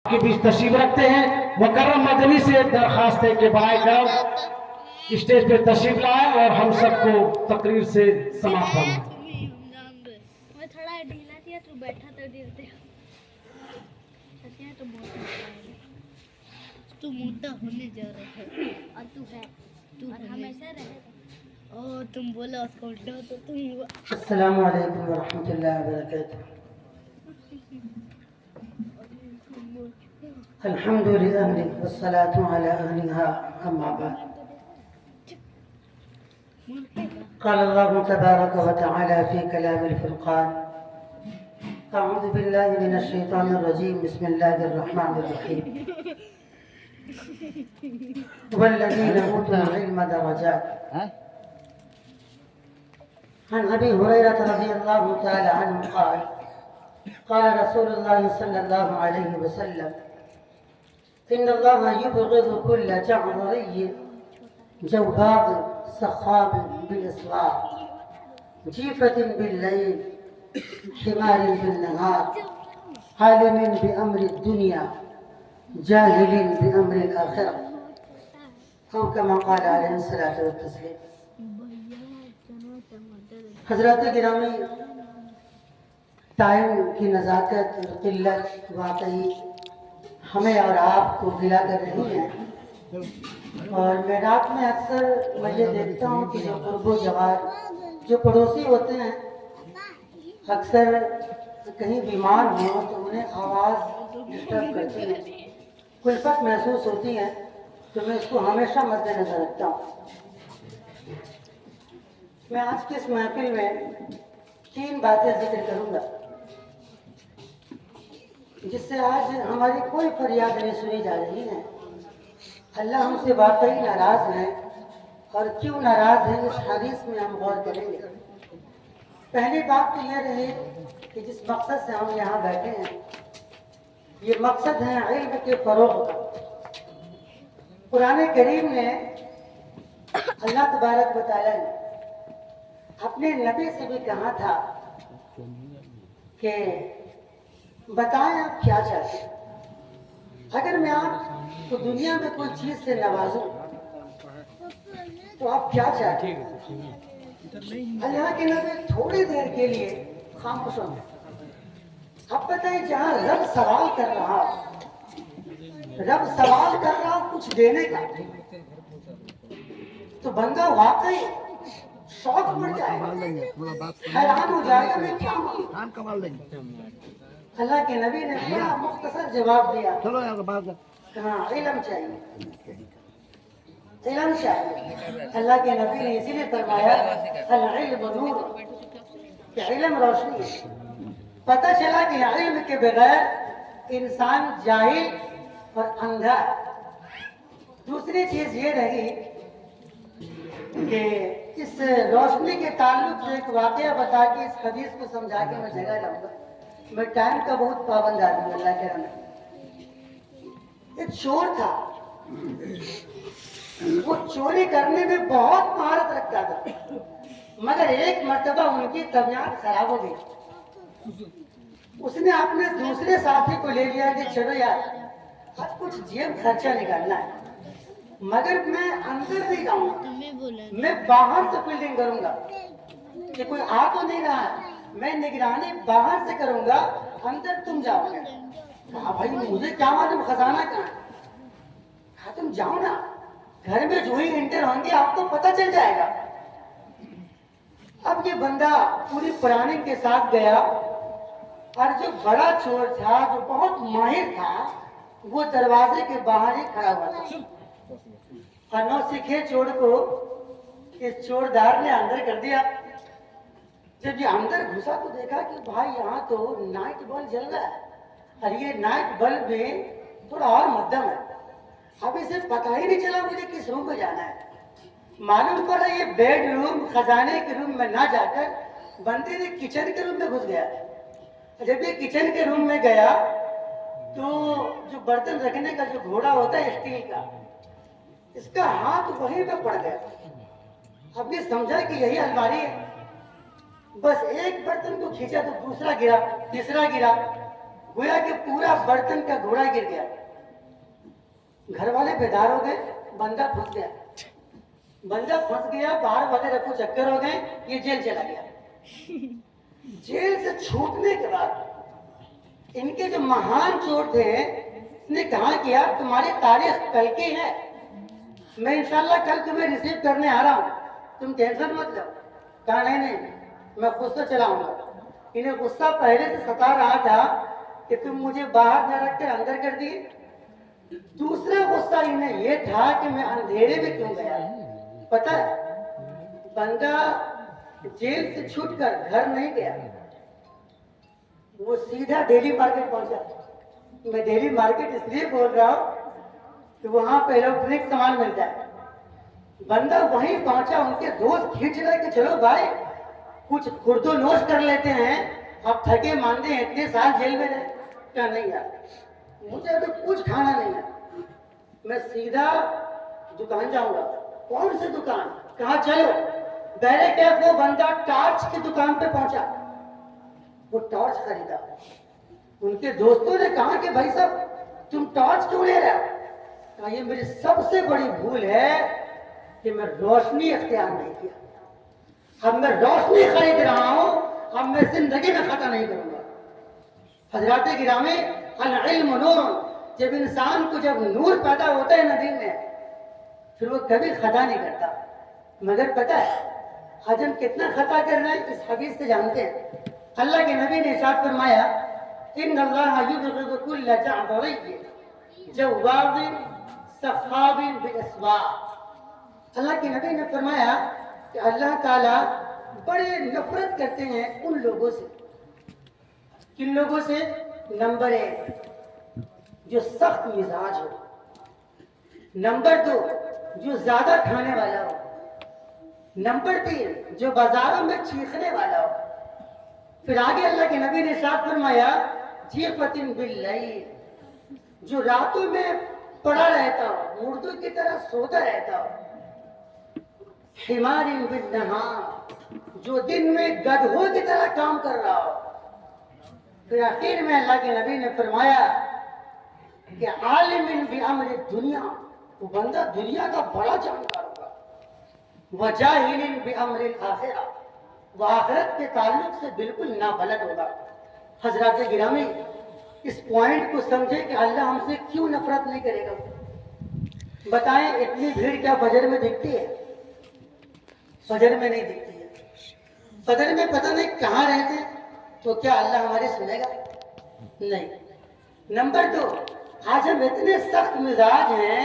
کے بیچ تشریف رکھتے ہیں. مکرم مدنی سے درخواست ہے کہ برائے کرم اسٹیج پہ تشریف لائیں اور ہم سب کو تقریر سے سماعت فرمائیں. میں تھوڑا ڈھیلا تھا تو بیٹھا تو ڈرتے تو بہت تو مدعا ہونے جا رہا ہے اور تو ہے تو ہمیشہ رہے او تم بولا اس کو اٹھا تو تم. السلام علیکم ورحمۃ اللہ وبرکاتہ. الحمد لله والصلاة على أهلها أما بعد. قال الله تبارك وتعالى في كلام الفرقان: أعوذ بالله من الشيطان الرجيم بسم الله الرحمن الرحيم. والذين أوتوا العلم درجات. عن أبي هريرة رضي الله تعالى عنه قال: قال رسول الله صلى الله عليه وسلم: إن الله يبغض كل جعرري جواد سخاب بالإصلاح جيفة بالليل حمار بالنهار عالم بأمر الدنيا جاهل بأمر الآخرة أو كما قال عليه الصلاة والتسليم. حضرات گرامی، ٹائم کی نزاکت اور قلت واقعی ہمیں اور آپ کو گلا کر رہی ہے. اور میرات میں اکثر میں یہ دیکھتا ہوں کہ جو قرب و جوار جو پڑوسی ہوتے ہیں اکثر کہیں بیمار ہوں تو انہیں آواز ڈسٹرب کرتی ہے، کلفت محسوس ہوتی ہے، تو میں اس کو ہمیشہ مد نظر رکھتا ہوں. میں آج کی اس محفل میں 3 باتیں ذکر کروں گا جس سے آج ہماری کوئی فریاد نہیں سنی جا رہی ہے. اللہ ہم سے واقعی ناراض ہیں، اور کیوں ناراض ہیں اس حدیث میں ہم غور کریں گے. پہلی بات تو یہ رہی کہ جس مقصد سے ہم یہاں بیٹھے ہیں یہ مقصد ہے علم کے فروغ کا. قرآن کریم نے اللہ تبارک و تعالیٰ نے اپنے نبی سے بھی کہا تھا کہ بتائیں آپ کیا چاہتے ہیں. اگر میں آپ کو دنیا میں کوئی چیز سے نوازوں تو آپ کیا چاہتے ہیں؟ اللہ کے نبی تھوڑی دیر کے لیے خاموش ہوں. اب بتائیں جہاں رب سوال کر رہا کچھ دینے کا تو بندہ واقعی شوق پڑ جائے گا، حیران ہو جائے گا میں کیا مانگوں. اللہ کے نبی نے بڑا مختصر جواب دیا. کہاں علم چاہیے، علم چاہیے. اللہ کے نبی نے اسی لیے فرمایا العلم نور، کہ علم روشنی ہے. پتہ چلا کہ علم کے بغیر انسان جاہل اور اندھا ہے. دوسری چیز یہ رہی کہ اس روشنی کے تعلق سے ایک واقعہ بتا کے اس حدیث کو سمجھا کے میں جگہ لاؤں گا. میں ٹائم کا بہت پابند آدمی ہوں اللہ کے رحمت. ایک چور تھا، وہ چوری کرنے میں بہت مہارت رکھتا تھا، مگر ایک مرتبہ ان کی طبیعت خراب ہو گئی. اس نے اپنے دوسرے ساتھی کو لے لیا کہ چلو یار اب کچھ جیب خرچہ نکالنا ہے، مگر میں اندر نہیں جاؤں گا، میں باہر سے فیلڈنگ کروں گا کہ کوئی آ تو نہیں رہا ہے. میں نگرانی باہر سے کروں گا، اندر تم جاؤ گے. کہا بھائی مجھے کیا معلوم خزانہ کہاں ہے. کہا تم جاؤ نا، گھر میں جو ہی انٹر ہوں گے آپ کو پتہ چل جائے گا. اب یہ بندہ پوری پلاننگ کے ساتھ گیا، اور جو بڑا چور تھا جو بہت ماہر تھا وہ دروازے کے باہر ہی کھڑا ہوا تھا. اور نو سکھے چور کو اس چوردار نے اندر کر دیا. جب یہ اندر گھسا تو دیکھا کہ بھائی یہاں تو نائٹ بلب جل رہا ہے، اور یہ نائٹ بلب میں تھوڑا اور مدھم ہے. اب اسے پتہ ہی نہیں چلا مجھے کس روم میں جانا ہے. معلوم پڑا یہ بیڈ روم خزانے کے روم میں نہ جا کر بندے نے کچن کے روم میں گھس گیا. جب یہ کچن کے روم میں گیا تو جو برتن رکھنے کا جو گھوڑا ہوتا ہے اسٹیل کا، اس کا ہاتھ وہیں پہ پڑ گیا. اب یہ سمجھا کہ یہی الماری ہے. بس ایک برتن کو کھینچا تو دوسرا گرا، تیسرا گرا. گویا کہ پورا برتن کا گھوڑا گر گیا. گھر والے بیدار ہو گئے, بندہ پھنس گیا. بندہ پھنس گیا, باہر والے رفو چکر ہو گئے, یہ جیل چلا گیا. جیل سے چھوٹنے کے بعد ان کے جو مہان چور تھے نے کہا کہ یار تمہاری تاریخ کل کی ہے, میں انشاءاللہ کل تمہیں ریسیو کرنے آ رہا ہوں, تم ٹینشن مت لو. کہا نہیں نہیں, میں خود سے چلاؤں گا. انہیں غصہ پہلے سے ستا رہا تھا کہ تم مجھے باہر نہ رکھ کے اندر کر دیے. دوسرا غصہ انہیں یہ تھا کہ میں اندھیرے میں کیوں گیا. پتہ ہے بندہ جیل سے چھوٹ کر گھر نہیں گیا, وہ سیدھا ڈیلی مارکیٹ پہنچا. میں ڈیلی مارکیٹ اس لیے بول رہا ہوں کہ وہاں پہ الیکٹرانک سامان مل جائے. بندہ وہیں پہنچا, ان کے دوست کھینچ رہے کہ چلو بھائی کچھ خرد و نوش کر لیتے ہیں, اب تھکے ماندے ہیں, اتنے سال جیل میں رہے. کیا نہیں یار, مجھے تو کچھ کھانا نہیں ہے, میں سیدھا دکان جاؤں گا. کون سی دکان؟ کہاں چلو. ڈائریکٹ وہ بندہ ٹارچ کی دکان پہ پہنچا, وہ ٹارچ خریدا. ان کے دوستوں نے کہا کہ بھائی صاحب تم ٹارچ کیوں لے رہے ہو؟ کہا یہ میری سب سے بڑی بھول ہے کہ میں روشنی اختیار نہیں کیا. اب میں روشنی خرید رہا ہوں, اب میں زندگی میں خطا نہیں کروں گا. حضرات گرامی, العلم نور, جب انسان کو جب نور پیدا ہوتا ہے نا دل میں, پھر وہ کبھی خطا نہیں کرتا. مگر پتہ ہے آج ہم کتنا خطا کر رہے ہیں اس حدیث سے جانتے ہیں. اللہ کے نبی نے ارشاد فرمایا ان اللہ یبغض کل جعبری جواب سخاب بالاسواق. اللہ کے نبی نے فرمایا کہ اللہ تعالیٰ بڑے نفرت کرتے ہیں ان لوگوں سے. کن لوگوں سے؟ نمبر 1 جو سخت مزاج ہو, نمبر 2 جو زیادہ کھانے والا ہو, نمبر 3 جو بازاروں میں چیخنے والا ہو. پھر آگے اللہ کے نبی نے ارشاد فرمایا جیفۃ باللیل, جو راتوں میں پڑا رہتا ہو, مردوں کی طرح سوتا رہتا ہو. حمار بالنہار, جو دن میں گدھوں کی طرح کام کر رہا ہو. پھر آخر میں اللہ کے نبی نے فرمایا کہ عالم بامر الدنیا, وہ بندہ دنیا کا بڑا جانکار ہوگا. وجاہل بامر الاخرہ, وہ آخرت کے تعلق سے بالکل نابلد ہوگا. حضرات گرامی, اس پوائنٹ کو سمجھے کہ اللہ ہم سے کیوں نفرت نہیں کرے گا. بتائیں اتنی بھیڑ کیا فجر میں دکھتی ہے؟ فجر میں نہیں دکھتی ہے. فجر میں پتہ نہیں کہاں رہتے ہیں, تو کیا اللہ ہماری سنے گا؟ نہیں. نمبر 2, آج ہم اتنے سخت مزاج ہیں